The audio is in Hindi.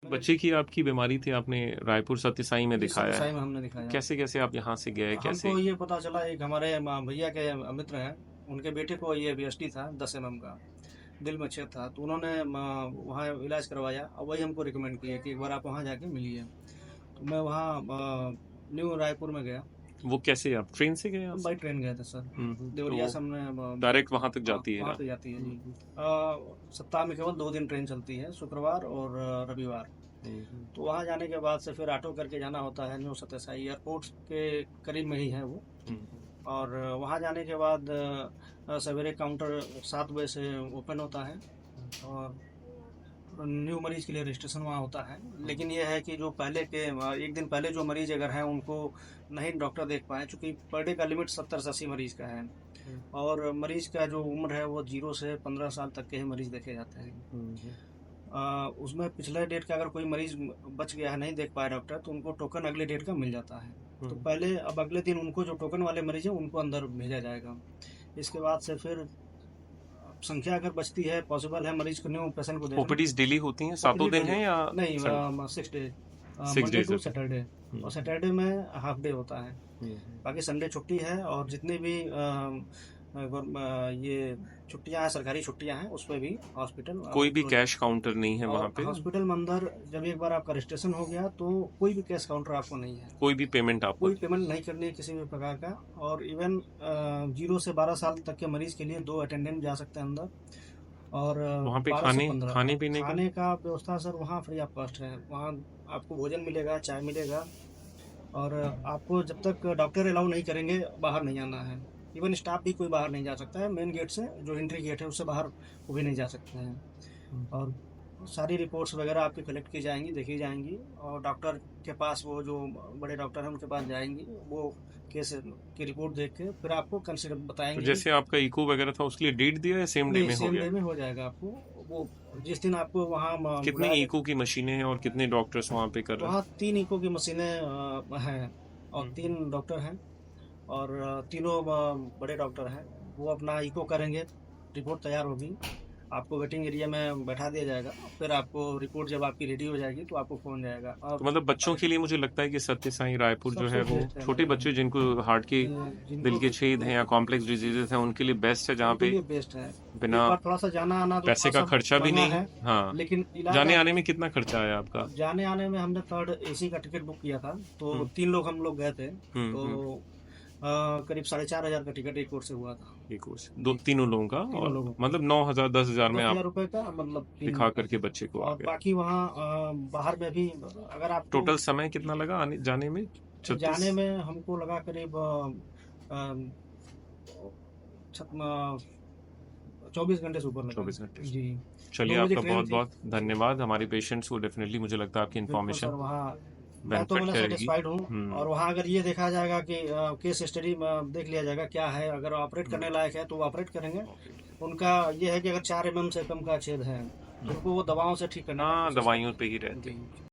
बच्चे की आपकी बीमारी थी, आपने रायपुर सत्य साई में दिखाया साई है। में हमने दिखाया। कैसे कैसे आप यहाँ से गए, कैसे? हमको ये पता चला, एक हमारे भैया के मित्र हैं, उनके बेटे को ये वीएसडी था 10 mm का, दिल में छेद था, तो उन्होंने वहाँ इलाज करवाया और वही हमको रिकमेंड किया कि एक बार आप वहाँ जाके मिलिए। तो मैं वहाँ न्यू रायपुर में गया। वो कैसे, आप ट्रेन से गए यहाँ हम से? बाई ट्रेन गए थे सर। देवरिया तो से हमने डायरेक्ट वहां तक जाती है वहाँ ना? पे जाती है जी। सप्ताह में केवल 2 दिन ट्रेन चलती है, शुक्रवार और रविवार। तो वहाँ जाने के बाद से फिर ऑटो करके जाना होता है, न्यू सत्य साई एयरपोर्ट के करीब में ही है वो। और वहाँ जाने के बाद सवेरे काउंटर 7 बजे से ओपन होता है और न्यू मरीज के लिए रजिस्ट्रेशन वहाँ होता है। लेकिन ये है कि जो पहले के एक दिन पहले जो मरीज अगर हैं उनको नहीं डॉक्टर देख पाए, चूँकि पर डे का लिमिट 70 से 80 मरीज का है और मरीज का जो उम्र है वो 0 से 15 साल तक के ही मरीज देखे जाते हैं। उसमें पिछले डेट का अगर कोई मरीज बच गया है, नहीं देख पाया डॉक्टर, तो उनको टोकन अगले डेट का मिल जाता है। तो पहले अब अगले दिन उनको जो टोकन वाले मरीज हैं उनको अंदर भेजा जाएगा। इसके बाद से फिर संख्या अगर बचती है, पॉसिबल है मरीज को, न्यू पेशेंट को देखना। ओपीडीज डेली होती हैं, सातों दिन हैं या? नहीं, 6 day, 6 Monday days to Saturday, और सैटरडे में हाफ डे होता है। बाकी संडे छुट्टी है और जितने भी ये छुट्टियां हैं, सरकारी छुट्टियां हैं, उस पर भी हॉस्पिटल कोई भी कैश काउंटर नहीं है वहाँ पे? हॉस्पिटल में अंदर जब एक बार आपका रजिस्ट्रेशन हो गया तो कोई भी कैश काउंटर आपको नहीं है। कोई भी पेमेंट आपको? कोई पेमेंट नहीं करनी है किसी भी प्रकार का। और इवन 0 से 12 साल तक के मरीज के लिए 2 अटेंडेंट जा सकते हैं अंदर। और वहाँ पे 12 से 15 खाने पीने का व्यवस्था सर वहाँ फ्री ऑफ कॉस्ट है। वहाँ आपको भोजन मिलेगा, चाय मिलेगा, और आपको जब तक डॉक्टर अलाउ नहीं करेंगे बाहर नहीं आना है। इवन स्टाफ भी कोई बाहर नहीं जा सकता है, मेन गेट से जो एंट्री गेट है उससे बाहर वो भी नहीं जा सकते हैं। और सारी रिपोर्ट्स वगैरह आपकी कलेक्ट की जाएंगी, देखी जाएंगी, और डॉक्टर के पास, वो जो बड़े डॉक्टर हैं उनके पास जाएंगी, वो केस की रिपोर्ट देख के फिर आपको कंसिडर बताएंगे। तो जैसे आपका इको वगैरह था उसके लिए डेट दिया है, सेम डे में हो सेम गया? डे में हो जाएगा आपको। वो जिस दिन आपको वहाँ कितने इको की मशीनें हैं और कितने डॉक्टर्स वहाँ पे कर रहे हैं? वहाँ 3 इको की मशीनें हैं और 3 डॉक्टर हैं, और तीनों बड़े डॉक्टर हैं। वो अपना इको करेंगे, रिपोर्ट तैयार होगी, आपको वेटिंग एरिया में बैठा दिया जाएगा। फिर आपको रिपोर्ट जब आपकी रेडी हो जाएगी तो आपको फोन जाएगा। और तो मतलब बच्चों के लिए मुझे लगता है कि सत्य साई रायपुर जो है वो छोटे बच्चे जिनको हार्ट के दिल के छेद हैं या कॉम्प्लेक्स डिजीजेस हैं उनके लिए बेस्ट है, जहाँ पे बेस्ट है। बिना थोड़ा सा जाना आना पैसे का खर्चा भी नहीं है। हाँ, लेकिन जाने आने में कितना खर्चा आया आपका? जाने आने में हमने 3rd AC का टिकट बुक किया था, तो 3 लोग हम लोग गए थे, तो करीब 4,500 का टिकट एक कोर्स से हुआ था। एक कोर्स तीनों लोगों का, और लोगों मतलब 9,000 10,000 में आप रुपए का मतलब दिखा करके बच्चे को आ और गए। बाकी वहाँ बाहर में भी अगर आप टोटल समय कितना लगा आने जाने में? जाने में हमको लगा करीब 24 घंटे से ऊपर लगा। 24 घंटे जी। चलिए, आपका बहुत बहुत धन्यवाद। हमारे पेशेंट्स को डेफिनेटली मुझे लगता है आपकी इन्फॉर्मेशन मैं तो मतलब सेटिस्फाइड हूँ। और वहाँ अगर ये देखा जाएगा कि केस स्टडी में देख लिया जाएगा क्या है, अगर ऑपरेट करने लायक है तो वो ऑपरेट करेंगे। उनका ये है कि अगर 4 mm से कम का छेद है तो उनको वो दवाओं से ठीक करना, हाँ, दवाइयों पे ही रहते हैं।